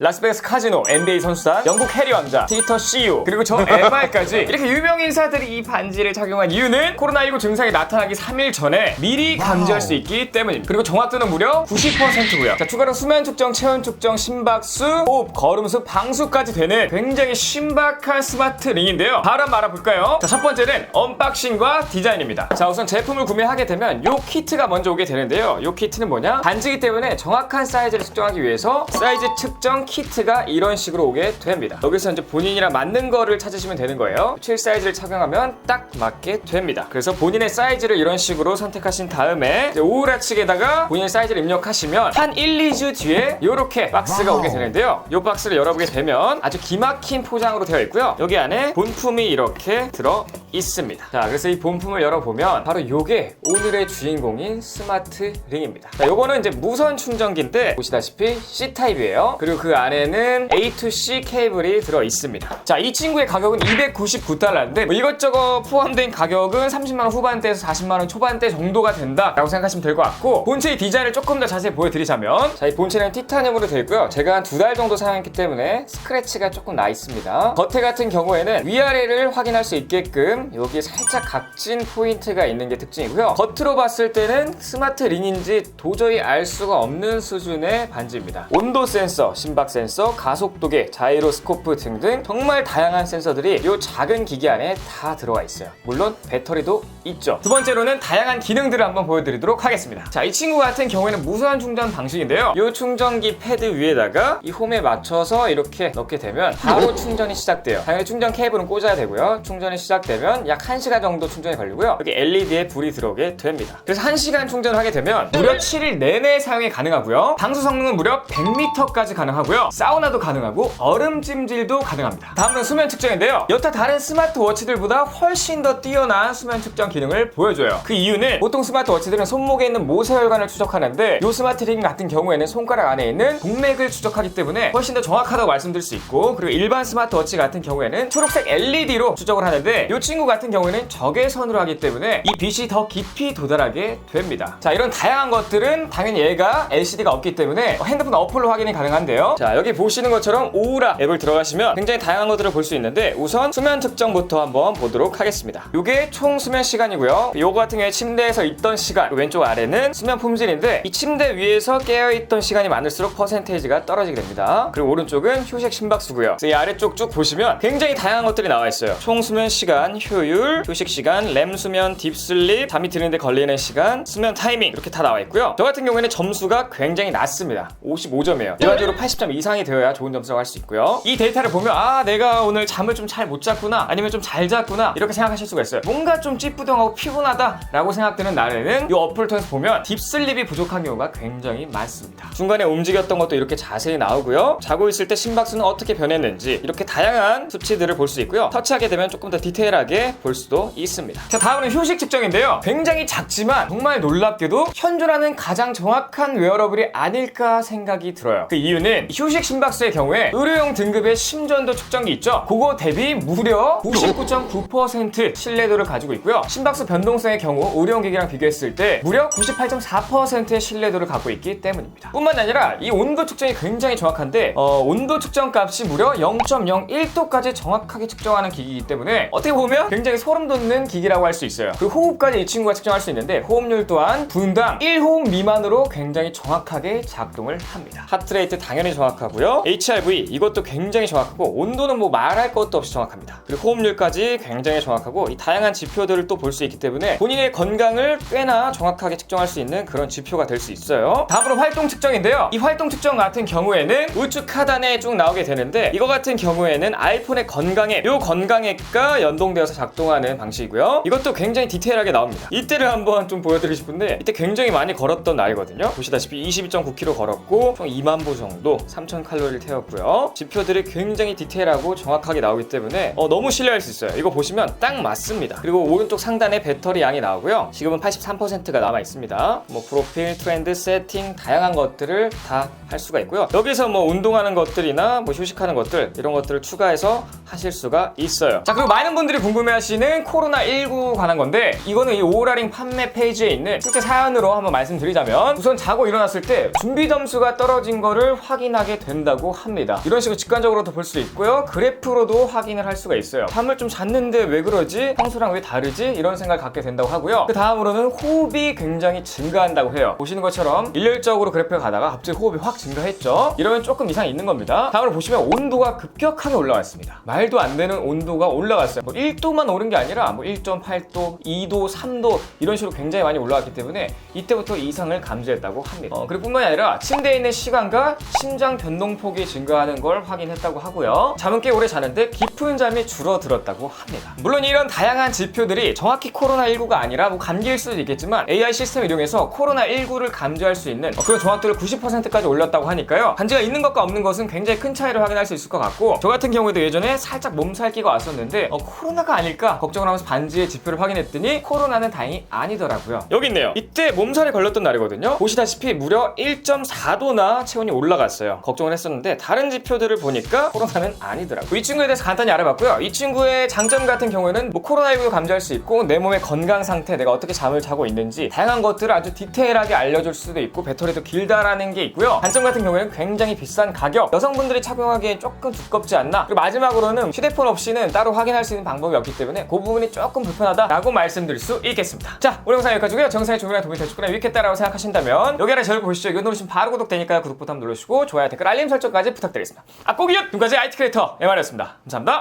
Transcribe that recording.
라스베가스 카지노, NBA 선수단, 영국 해리 왕자, 트위터 CEO, 그리고 저 MR까지 이렇게 유명 인사들이 이 반지를 착용한 이유는 코로나19 증상이 나타나기 3일 전에 미리 감지할 수 있기 때문입니다. 그리고 정확도는 무려 90%고요. 자, 추가로 수면 측정, 체온 측정, 심박수, 호흡, 걸음수, 방수까지 되는 굉장히 신박한 스마트 링인데요. 바로 한번 알아볼까요? 자, 첫 번째는 언박싱과 디자인입니다. 자, 우선 제품을 구매하게 되면 이 키트가 먼저 오게 되는데요. 이 키트는 뭐냐? 반지이기 때문에 정확한 사이즈를 측정하기 위해서 사이즈 측정 키트가 이런 식으로 오게 됩니다. 여기서 이제 본인이랑 맞는 거를 찾으시면 되는 거예요. 7 사이즈를 착용하면 딱 맞게 됩니다. 그래서 본인의 사이즈를 이런 식으로 선택하신 다음에 오우라 측에다가 본인의 사이즈를 입력하시면 한 1, 2주 뒤에 이렇게 박스가 오게 되는데요. 이 박스를 열어보게 되면 아주 기막힌 포장으로 되어 있고요. 여기 안에 본품이 이렇게 들어 있습니다. 자, 그래서 이 본품을 열어보면 바로 이게 오늘의 주인공인 스마트 링입니다. 자, 요거는 이제 무선 충전기인데 보시다시피 C타입이에요. 그리고 그 안에는 A2C 케이블이 들어 있습니다. 자, 이 친구의 가격은 299달러인데 뭐 이것저것 포함된 가격은 30만원 후반대에서 40만원 초반대 정도가 된다라고 생각하시면 될 것 같고, 본체의 디자인을 조금 더 자세히 보여드리자면, 자, 이 본체는 티타늄으로 되어 있고요. 제가 한 2달 정도 사용했기 때문에 스크래치가 조금 나 있습니다. 겉에 같은 경우에는 위아래를 확인할 수 있게끔 여기에 살짝 각진 포인트가 있는 게 특징이고요. 겉으로 봤을 때는 스마트 링인지 도저히 알 수가 없는 수준의 반지입니다. 온도 센서, 심박 센서, 가속도계, 자이로스코프 등등 정말 다양한 센서들이 이 작은 기기 안에 다 들어가 있어요. 물론 배터리도 있죠. 두 번째로는 다양한 기능들을 한번 보여드리도록 하겠습니다. 자, 이 친구 같은 경우에는 무선 충전 방식인데요. 이 충전기 패드 위에다가 이 홈에 맞춰서 이렇게 넣게 되면 바로 충전이 시작돼요. 당연히 충전 케이블은 꽂아야 되고요. 충전이 시작되면 약 1시간 정도 충전이 걸리고요. 여기 LED에 불이 들어오게 됩니다. 그래서 1시간 충전을 하게 되면 무려 7일 내내 사용이 가능하고요. 방수 성능은 무려 100m까지 가능하고요. 사우나도 가능하고 얼음 찜질도 가능합니다. 다음은 수면 측정인데요. 여타 다른 스마트워치들보다 훨씬 더 뛰어난 수면 측정 기능을 보여줘요. 그 이유는 보통 스마트워치들은 손목에 있는 모세혈관을 추적하는데 이 스마트링 같은 경우에는 손가락 안에 있는 동맥을 추적하기 때문에 훨씬 더 정확하다고 말씀드릴 수 있고, 그리고 일반 스마트워치 같은 경우에는 초록색 LED로 추적을 하는데 이 친구 같은 경우에는 적외선으로 하기 때문에 이 빛이 더 깊이 도달하게 됩니다. 자, 이런 다양한 것들은 당연히 얘가 LCD가 없기 때문에 핸드폰 어플로 확인이 가능한데요. 자, 여기 보시는 것처럼 오우라 앱을 들어가시면 굉장히 다양한 것들을 볼 수 있는데, 우선 수면 측정부터 한번 보도록 하겠습니다. 이게 총 수면 시간이고요. 요거 같은 경우에 침대에서 있던 시간, 왼쪽 아래는 수면 품질인데 이 침대 위에서 깨어있던 시간이 많을수록 퍼센테이지가 떨어지게 됩니다. 그리고 오른쪽은 휴식 심박수고요. 그래서 이 아래쪽 쭉 보시면 굉장히 다양한 것들이 나와 있어요. 총 수면 시간, 효율, 휴식 시간, 램 수면, 딥슬립, 잠이 드는데 걸리는 시간, 수면 타이밍 이렇게 다 나와 있고요. 저 같은 경우에는 점수가 굉장히 낮습니다. 55점이에요. 일반적으로 80점 이상이 되어야 좋은 점수라고 할 수 있고요. 이 데이터를 보면 아, 내가 오늘 잠을 좀 잘 못 잤구나, 아니면 좀 잘 잤구나 이렇게 생각하실 수가 있어요. 뭔가 좀 찌뿌둥하고 피곤하다 라고 생각되는 날에는 이 어플을 통해서 보면 딥슬립이 부족한 경우가 굉장히 많습니다. 중간에 움직였던 것도 이렇게 자세히 나오고요. 자고 있을 때 심박수는 어떻게 변했는지 이렇게 다양한 수치들을 볼 수 있고요. 터치하게 되면 조금 더 디테일하게 볼 수도 있습니다. 자, 다음은 휴식 측정인데요. 굉장히 작지만 정말 놀랍게도 현존하는 가장 정확한 웨어러블이 아닐까 생각이 들어요. 그 이유는 휴식 심박수의 경우에 의료용 등급의 심전도 측정기 있죠. 그거 대비 무려 99.9% 신뢰도를 가지고 있고요. 심박수 변동성의 경우 의료용 기기랑 비교했을 때 무려 98.4%의 신뢰도를 갖고 있기 때문입니다. 뿐만 아니라 이 온도 측정이 굉장히 정확한데 온도 측정 값이 무려 0.01도까지 정확하게 측정하는 기기이기 때문에 어떻게 보면 굉장히 소름 돋는 기기라고 할 수 있어요. 그 호흡까지 이 친구가 측정할 수 있는데 호흡률 또한 분당 1호흡 미만으로 굉장히 정확하게 작동을 합니다. 하트레이트 당연히 정확하고요. HRV 이것도 굉장히 정확하고, 온도는 뭐 말할 것도 없이 정확합니다. 그리고 호흡률까지 굉장히 정확하고, 이 다양한 지표들을 또 볼 수 있기 때문에 본인의 건강을 꽤나 정확하게 측정할 수 있는 그런 지표가 될 수 있어요. 다음으로 활동 측정인데요. 이 활동 측정 같은 경우에는 우측 하단에 쭉 나오게 되는데, 이거 같은 경우에는 아이폰의 건강앱, 이 건강앱과 연동되어서 작동하는 방식이고요. 이것도 굉장히 디테일하게 나옵니다. 이때를 한번 좀 보여드리고 싶은데, 이때 굉장히 많이 걸었던 날이거든요. 보시다시피 22.9km 걸었고 총 2만 보 정도 3,000칼로리를 태웠고요. 지표들이 굉장히 디테일하고 정확하게 나오기 때문에 너무 신뢰할 수 있어요. 이거 보시면 딱 맞습니다. 그리고 오른쪽 상단에 배터리 양이 나오고요. 지금은 83%가 남아 있습니다. 뭐 프로필, 트렌드, 세팅 다양한 것들을 다 할 수가 있고요. 여기서 뭐 운동하는 것들이나 뭐 휴식하는 것들 이런 것들을 추가해서 하실 수가 있어요. 자, 그리고 많은 분들이 궁금해하시는 코로나19 관한 건데, 이거는 이 오라링 판매 페이지에 있는 실제 사연으로 한번 말씀드리자면, 우선 자고 일어났을 때 준비 점수가 떨어진 거를 확인하게 나타나게 된다고 합니다. 이런 식으로 직관적으로도 볼 수 있고요. 그래프로도 확인을 할 수가 있어요. 잠을 좀 잤는데 왜 그러지? 평소랑 왜 다르지? 이런 생각을 갖게 된다고 하고요. 그 다음으로는 호흡이 굉장히 증가한다고 해요. 보시는 것처럼 일률적으로 그래프를 가다가 갑자기 호흡이 확 증가했죠? 이러면 조금 이상이 있는 겁니다. 다음으로 보시면 온도가 급격하게 올라갔습니다. 말도 안 되는 온도가 올라갔어요. 뭐 1도만 오른 게 아니라 뭐 1.8도, 2도, 3도 이런 식으로 굉장히 많이 올라갔기 때문에 이때부터 이상을 감지했다고 합니다. 그리고 뿐만이 아니라 침대에 있는 시간과 심장 변동폭이 증가하는 걸 확인했다고 하고요. 잠은 꽤 오래 자는데 깊은 잠이 줄어들었다고 합니다. 물론 이런 다양한 지표들이 정확히 코로나19가 아니라 뭐 감기일 수도 있겠지만 AI 시스템을 이용해서 코로나19를 감지할 수 있는 그런 정확도를 90%까지 올렸다고 하니까요. 반지가 있는 것과 없는 것은 굉장히 큰 차이를 확인할 수 있을 것 같고, 저 같은 경우에도 예전에 살짝 몸살기가 왔었는데 코로나가 아닐까 걱정을 하면서 반지의 지표를 확인했더니 코로나는 다행히 아니더라고요. 여기 있네요. 이때 몸살에 걸렸던 날이거든요. 보시다시피 무려 1.4도나 체온이 올라갔어요. 걱정을 했었는데 다른 지표들을 보니까 코로나는 아니더라고요. 이 친구에 대해서 간단히 알아봤고요. 이 친구의 장점 같은 경우에는 뭐 코로나19도 감지할 수 있고 내 몸의 건강 상태, 내가 어떻게 잠을 자고 있는지 다양한 것들을 아주 디테일하게 알려줄 수도 있고 배터리도 길다라는 게 있고요. 단점 같은 경우에는 굉장히 비싼 가격, 여성분들이 착용하기엔 조금 두껍지 않나. 그리고 마지막으로는 휴대폰 없이는 따로 확인할 수 있는 방법이 없기 때문에 그 부분이 조금 불편하다라고 말씀드릴 수 있겠습니다. 자, 오늘 영상 여기까지고요. 정상의 조명에 도움이 되셨거나 유익했다라고 생각하신다면 여기 아래 저를 보시죠. 이거 누르시면 바로 구독되니까 구독 버튼 눌러주시고 좋아요, 댓글, 알림 설정까지 부탁드리겠습니다. 꼭이요! 지금까지 IT 크리에이터 MR이었습니다. 감사합니다.